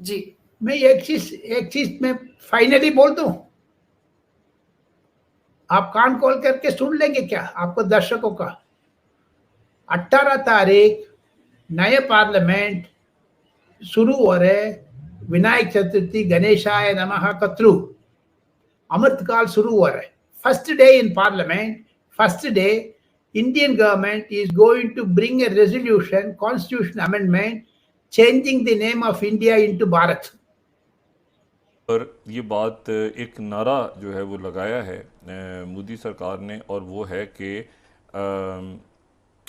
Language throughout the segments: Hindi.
जी, मैं एक चीज मैं फाइनली बोल दूं, आप कान खोल करके सुन लेंगे क्या आपको दर्शकों का? 18 तारीख नए पार्लियामेंट शुरू हो रहे, विनायक चतुर्थी गणेशाय नमः का थ्रू अमृतकाल शुरू हो रहा है. First day in parliament, first day Indian government is going to bring a resolution, constitution amendment, changing the name of India into Bharat. और ये बात एक नारा जो है वो लगाया है मोदी सरकार ने, और वो है कि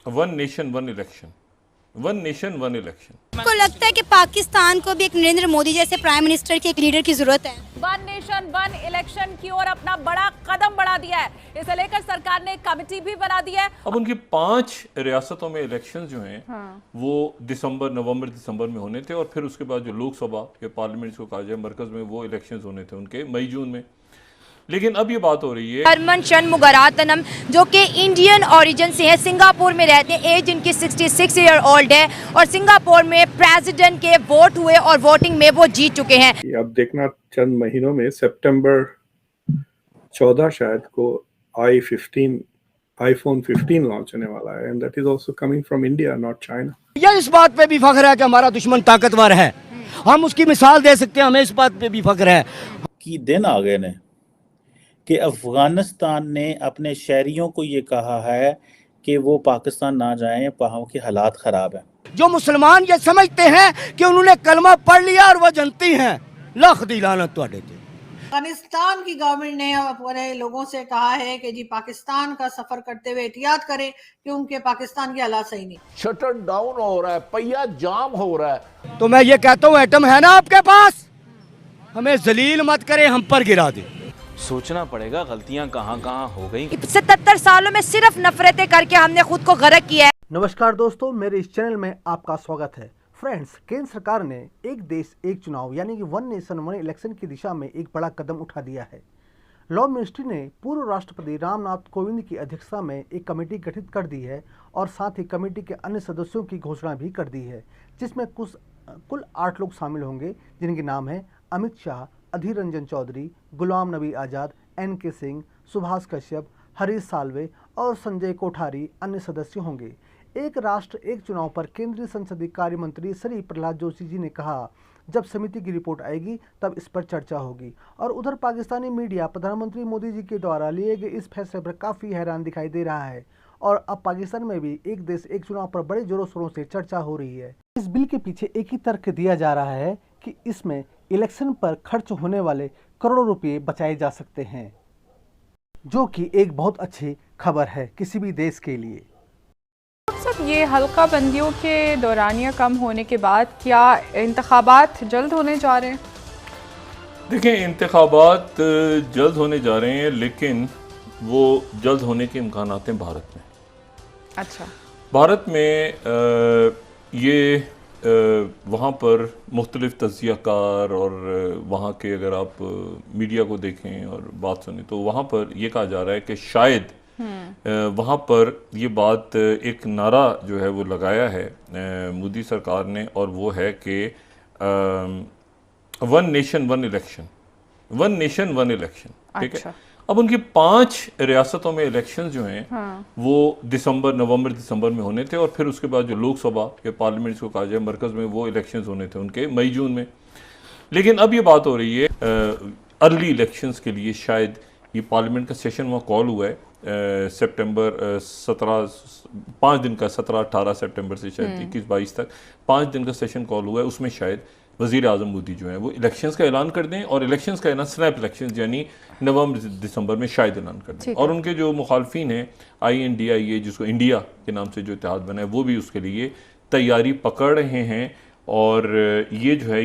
one nation one election, one nation one election. आपको लगता है कि पाकिस्तान को भी एक नरेंद्र मोदी जैसे प्राइम मिनिस्टर के एक लीडर की जरूरत है? वन नेशन वन इलेक्शन की ओर अपना बड़ा कदम बढ़ा दिया है. इसे लेकर सरकार ने एक कमेटी भी बना दी है. अब उनकी 5 रियासतों में इलेक्शंस जो हैं वो नवंबर दिसंबर में होने थे, और फिर उसके बाद जो लोकसभा के पार्लियामेंट को कहा जाए मरकज में, वो इलेक्शंस होने थे उनके मई जून में. लेकिन अब ये बात हो रही है हरमन शनमुगारत्नम जो कि इंडियन ओरिजिन से है, सिंगापुर में रहते हैं, एज इनकी 66 ईयर ओल्ड है, और सिंगापुर में प्रेसिडेंट के वोट हुए और वोटिंग में वो जीत चुके हैं. अब देखना चंद महीनों में सितंबर 14 शायद को आईफोन 15 लॉन्च होने वाला है, and that is also coming from India, not China. ये इस बात पे भी फख्र है कि हमारा दुश्मन ताकतवर है, हम उसकी मिसाल दे सकते हैं, हमें इस बात पे भी फख्र है कि दिन आ गए ने कि अफगानिस्तान ने अपने शहरियों को ये कहा है कि वो पाकिस्तान ना जाएं, वहाँ के हालात ख़राब हैं. जो मुसलमान ये समझते हैं कि उन्होंने कलमा पढ़ लिया और वह जनती हैं, लख दी लानत तुहाडे ते. अफगानिस्तान की गवर्नमेंट ने अपने लोगों से कहा है कि जी पाकिस्तान का सफर करते हुए एहतियात करें कि उनके पाकिस्तान के हालात सही नहीं. शटर डाउन हो रहा है, पहिया जाम हो रहा है. तो मैं ये कहता हूँ, एटम है ना आपके पास, हमें जलील मत करे, हम पर गिरा दे. सोचना पड़ेगा गलतियां कहां कहां हो गई. 77 सालों में सिर्फ नफरतें करके हमने खुद को गर्क किया है. नमस्कार दोस्तों, मेरे इस चैनल में आपका स्वागत है. फ्रेंड्स, केंद्र सरकार ने एक देश एक चुनाव यानी कि वन नेशन वन इलेक्शन की दिशा में एक बड़ा कदम उठा दिया है. लॉ मिनिस्ट्री ने पूर्व राष्ट्रपति रामनाथ कोविंद की अध्यक्षता में एक कमेटी गठित कर दी है, और साथ ही कमेटी के अन्य सदस्यों की घोषणा भी कर दी है, जिसमें कुल 8 लोग शामिल होंगे, जिनके नाम हैं अमित शाह, अधीर रंजन चौधरी, गुलाम नबी आज़ाद, NK सिंह, सुभाष कश्यप, हरीश साल्वे और संजय कोठारी अन्य सदस्य होंगे. एक राष्ट्र एक चुनाव पर केंद्रीय संसदीय कार्य मंत्री श्री प्रहलाद जोशी जी ने कहा, जब समिति की रिपोर्ट आएगी तब इस पर चर्चा होगी. और उधर पाकिस्तानी मीडिया प्रधानमंत्री मोदी जी के द्वारा लिए गए इस फैसले पर काफ़ी हैरान दिखाई दे रहा है, और अब पाकिस्तान में भी एक देश एक चुनाव पर बड़े जोरों शोरों से चर्चा हो रही है. इस बिल के पीछे एक ही तर्क दिया जा रहा है कि इसमें इलेक्शन पर खर्च होने वाले करोड़ों रुपए बचाए जा सकते हैं, जो कि एक बहुत अच्छी खबर है किसी भी देश के लिए. सब ये हल्का बंदियों के दौरानिया कम होने के बाद क्या इंतखाबात जल्द होने जा रहे हैं? देखिए, इंतखाबात जल्द होने जा रहे हैं, लेकिन वो जल्द होने के इम्कानात हैं भारत में. अच्छा, भारत में ये वहाँ पर मुख्तलिफ तज्ज़ियाकार और वहाँ के, अगर आप मीडिया को देखें और बात सुनें, तो वहाँ पर ये कहा जा रहा है कि शायद वहाँ पर ये बात, एक नारा जो है वो लगाया है मोदी सरकार ने, और वो है कि one nation one election, one nation one election. ठीक है. अब उनकी 5 रियासतों में इलेक्शंस जो हैं वो नवंबर दिसंबर में होने थे, और फिर उसके बाद जो लोकसभा के पार्लियामेंट को कहा जाए मरकज में, वो इलेक्शंस होने थे उनके मई जून में. लेकिन अब ये बात हो रही है अर्ली इलेक्शंस के लिए, शायद ये पार्लियामेंट का सेशन वहाँ कॉल हुआ है सितंबर 5 दिन का, 17-18 सितंबर से शायद 21-22 तक 5 दिन का सेशन कॉल हुआ है. उसमें शायद वज़ीर आज़म मोदी जो हैं वो इलेक्शंस का ऐलान कर दें, और इलेक्शंस का ऐलान स्नैप इलेक्शंस यानी नवंबर दिसंबर में शायद ऐलान कर दें. और उनके जो मुखालफिन हैं INDIA, जिसको इंडिया के नाम से जो इत्तेहाद बना है, वो भी उसके लिए तैयारी पकड़ रहे हैं. और ये जो है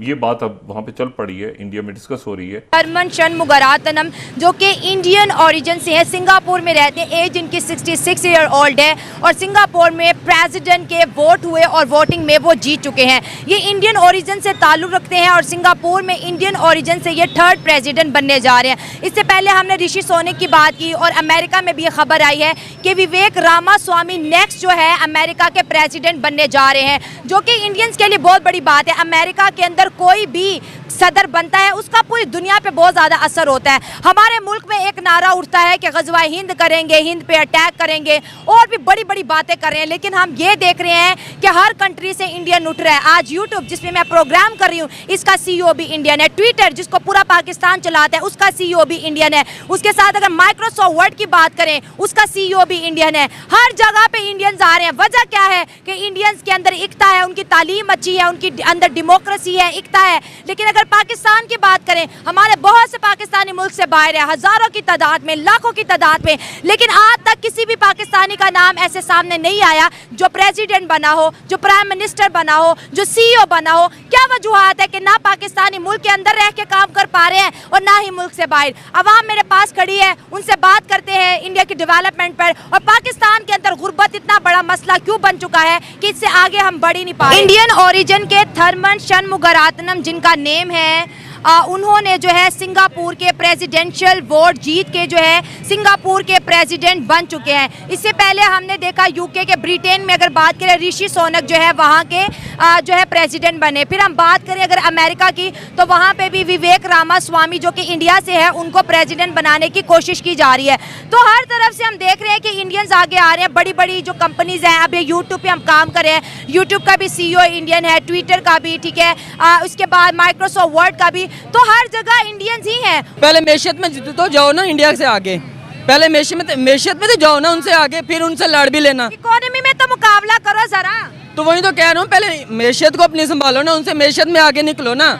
ये बात अब वहाँ पे चल पड़ी है, इंडिया में डिस्कस हो रही है. हरमन शनमुगारत्नम जो कि इंडियन ओरिजिन से है, सिंगापुर में रहते हैं, एज इनकी 66 ईयर ओल्ड है, और सिंगापुर में प्रेसिडेंट के वोट हुए और वोटिंग में वो जीत चुके हैं. ये इंडियन ओरिजिन से ताल्लुक़ रखते हैं, और सिंगापुर में इंडियन ओरिजिन से ये 3rd प्रेसिडेंट बनने जा रहे हैं. इससे पहले हमने ऋषि सोनक की बात की, और अमेरिका में भी ये खबर आई है कि विवेक रामास्वामी नेक्स्ट जो है अमेरिका के प्रेसिडेंट बनने जा आ रहे हैं, जो कि इंडियंस के लिए बहुत बड़ी बात है। अमेरिका के अंदर कोई भी सदर बनता है उसका पूरी दुनिया पे बहुत ज़्यादा असर होता है। हमारे मुल्क में एक नारा उठता है कि ग़ज़वा हिंद करेंगे, हिंद पे अटैक करेंगे और भी बड़ी बड़ी बातें कर रहे हैं, लेकिन हम ये देख रहे हैं कि हर कंट्री से इंडियन उठ रहा है। आज यूट्यूब जिसमें मैं प्रोग्राम कर रही हूँ इसका CEO भी इंडियन है, ट्विटर जिसको पूरा पाकिस्तान चलाता है उसका CEO भी इंडियन है, उसके साथ अगर माइक्रोसॉफ्ट वर्ड की बात करें उसका CEO भी इंडियन है। हर जगह पे इंडियंस आ रहे हैं। वजह क्या है कि इंडियंस के अंदर एकता है, उनकी तालीम अच्छी है, उनकी अंदर डेमोक्रेसी है, एकता है। लेकिन अगर पाकिस्तान की बात करें, हमारे बहुत से पाकिस्तानी मुल्क से बाहर है, हजारों की तादाद में, लाखों की तादाद में, लेकिन आज तक किसी भी पाकिस्तानी का नाम ऐसे सामने नहीं आया जो प्रेसिडेंट बना हो, जो प्राइम मिनिस्टर बना हो, जो CEO बना हो। क्या वजूहत है कि ना पाकिस्तानी मुल्क के अंदर रह के काम कर पा रहे हैं और ना ही मुल्क से बाहर। अवाम मेरे पास खड़ी है, उनसे बात करते हैं इंडिया की डेवलपमेंट पर और पाकिस्तान के अंदर गुर्बत इतना बड़ा मसला क्यों बन चुका है कि इससे आगे हम बढ़ ही नहीं पा रहे। इंडियन ओरिजिन के थरमन शनमुगारत्नम जिनका नेम है, उन्होंने जो है सिंगापुर के प्रेसिडेंशियल वोट जीत के जो है सिंगापुर के प्रेसिडेंट बन चुके हैं। इससे पहले हमने देखा यूके के, ब्रिटेन में अगर बात करें ऋषि सोनक जो है वहाँ के जो है प्रेसिडेंट बने। फिर हम बात करें अगर अमेरिका की तो वहाँ पे भी विवेक रामास्वामी जो कि इंडिया से है उनको प्रेसिडेंट बनाने की कोशिश की जा रही है। तो हर तरफ से हम देख रहे हैं कि इंडियंस आगे आ रहे हैं। बड़ी बड़ी जो कंपनीज हैं, अब ये यूट्यूब पे हम काम कर रहे हैं, यूट्यूब का भी CEO इंडियन है, ट्विटर का भी, ठीक है, उसके बाद माइक्रोसॉफ्ट वर्ड का भी, तो हर जगह इंडियंस ही हैं। पहले मैशियत में तो जाओ ना इंडिया से आगे, पहले मैशियत में तो जाओ ना उनसे आगे, फिर उनसे लड़ भी लेना। इकोनॉमी में तो मुकाबला करो जरा। तो वही तो कह रहा हूँ, पहले मैशियत को अपनी संभालो ना, उनसे मैशियत में आगे निकलो ना,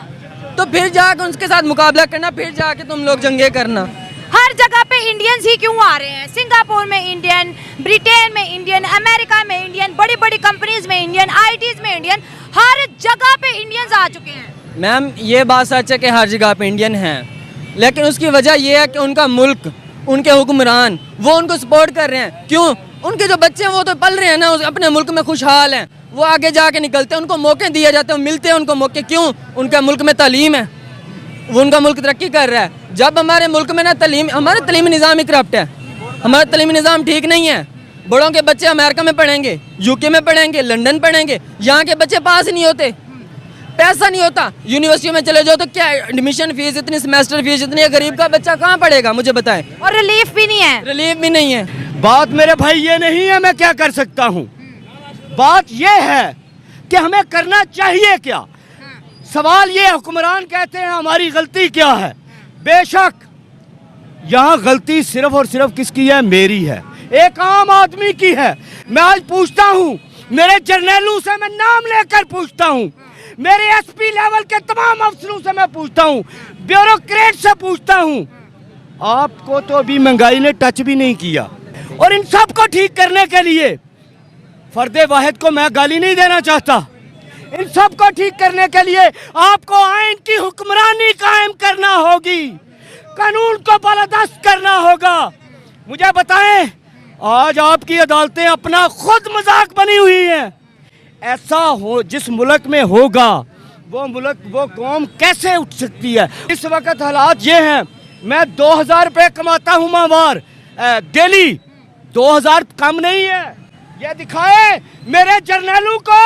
तो फिर जाकर उनके साथ मुकाबला करना, फिर जाके तुम लोग जंगे करना। हर जगह पे इंडियंस ही क्यों आ रहे हैं? सिंगापुर में इंडियन, ब्रिटेन में इंडियन, अमेरिका में इंडियन, बड़ी बड़ी कंपनीज में इंडियन, ITs में इंडियन, हर जगह पे इंडियंस आ चुके हैं। मैम ये बात सच है कि हर जगह पे इंडियन हैं, लेकिन उसकी वजह यह है कि उनका मुल्क, उनके हुक्मरान वो उनको सपोर्ट कर रहे हैं। क्यों? उनके जो बच्चे हैं वो तो पल रहे हैं ना, अपने मुल्क में खुशहाल हैं, वो आगे जाके निकलते हैं, उनको मौके दिए जाते हैं, मिलते हैं उनको मौके। क्यों? उनका मुल्क में तालीम है, वो उनका मुल्क तरक्की कर रहा है। जब हमारे मुल्क में ना तालीम, हमारा तालीमी निज़ाम ही करप्ट है, हमारा तालीमी निज़ाम ठीक नहीं है। बड़ों के बच्चे अमेरिका में पढ़ेंगे, UK में पढ़ेंगे, लंदन पढ़ेंगे, यहाँ के बच्चे पास ही नहीं होते, पैसा नहीं होता। यूनिवर्सिटी में चले जाओ तो क्या एडमिशन फीस इतनी, सेमेस्टर फीस इतनी है, गरीब का बच्चा कहाँ पढ़ेगा? मुझे बताएं। और रिलीफ भी नहीं है, रिलीफ भी नहीं है। बात मेरे भाई ये नहीं है मैं क्या कर सकता हूँ, बात ये है कि हमें करना चाहिए क्या। सवाल ये, हुक्मरान कहते हैं हमारी गलती क्या है। बेशक यहाँ गलती सिर्फ और सिर्फ किसकी है? मेरी है, एक आम आदमी की है। मैं आज पूछता हूँ, मेरे जर्नैलों से मैं नाम लेकर पूछता हूँ, मेरे SP लेवल के तमाम अफसरों से मैं पूछता हूँ, ब्यूरोक्रेट से पूछता हूँ, आपको तो अभी महंगाई ने टच भी नहीं किया। और इन सब को ठीक करने के लिए फर्दे वाहिद को मैं गाली नहीं देना चाहता, इन सब को ठीक करने के लिए आपको आइन की हुक्मरानी कायम करना होगी, कानून को बालादस्त करना होगा। मुझे बताएं, आज आपकी अदालतें अपना खुद मजाक बनी हुई हैं। ऐसा हो जिस मुल्क में होगा वो मुल्क, वो कौम कैसे उठ सकती है? इस वक्त हालात ये हैं, मैं 2000 रुपये कमाता हूँ माहवार डेली, 2000 कम नहीं है। ये दिखाए मेरे जर्नैलों को।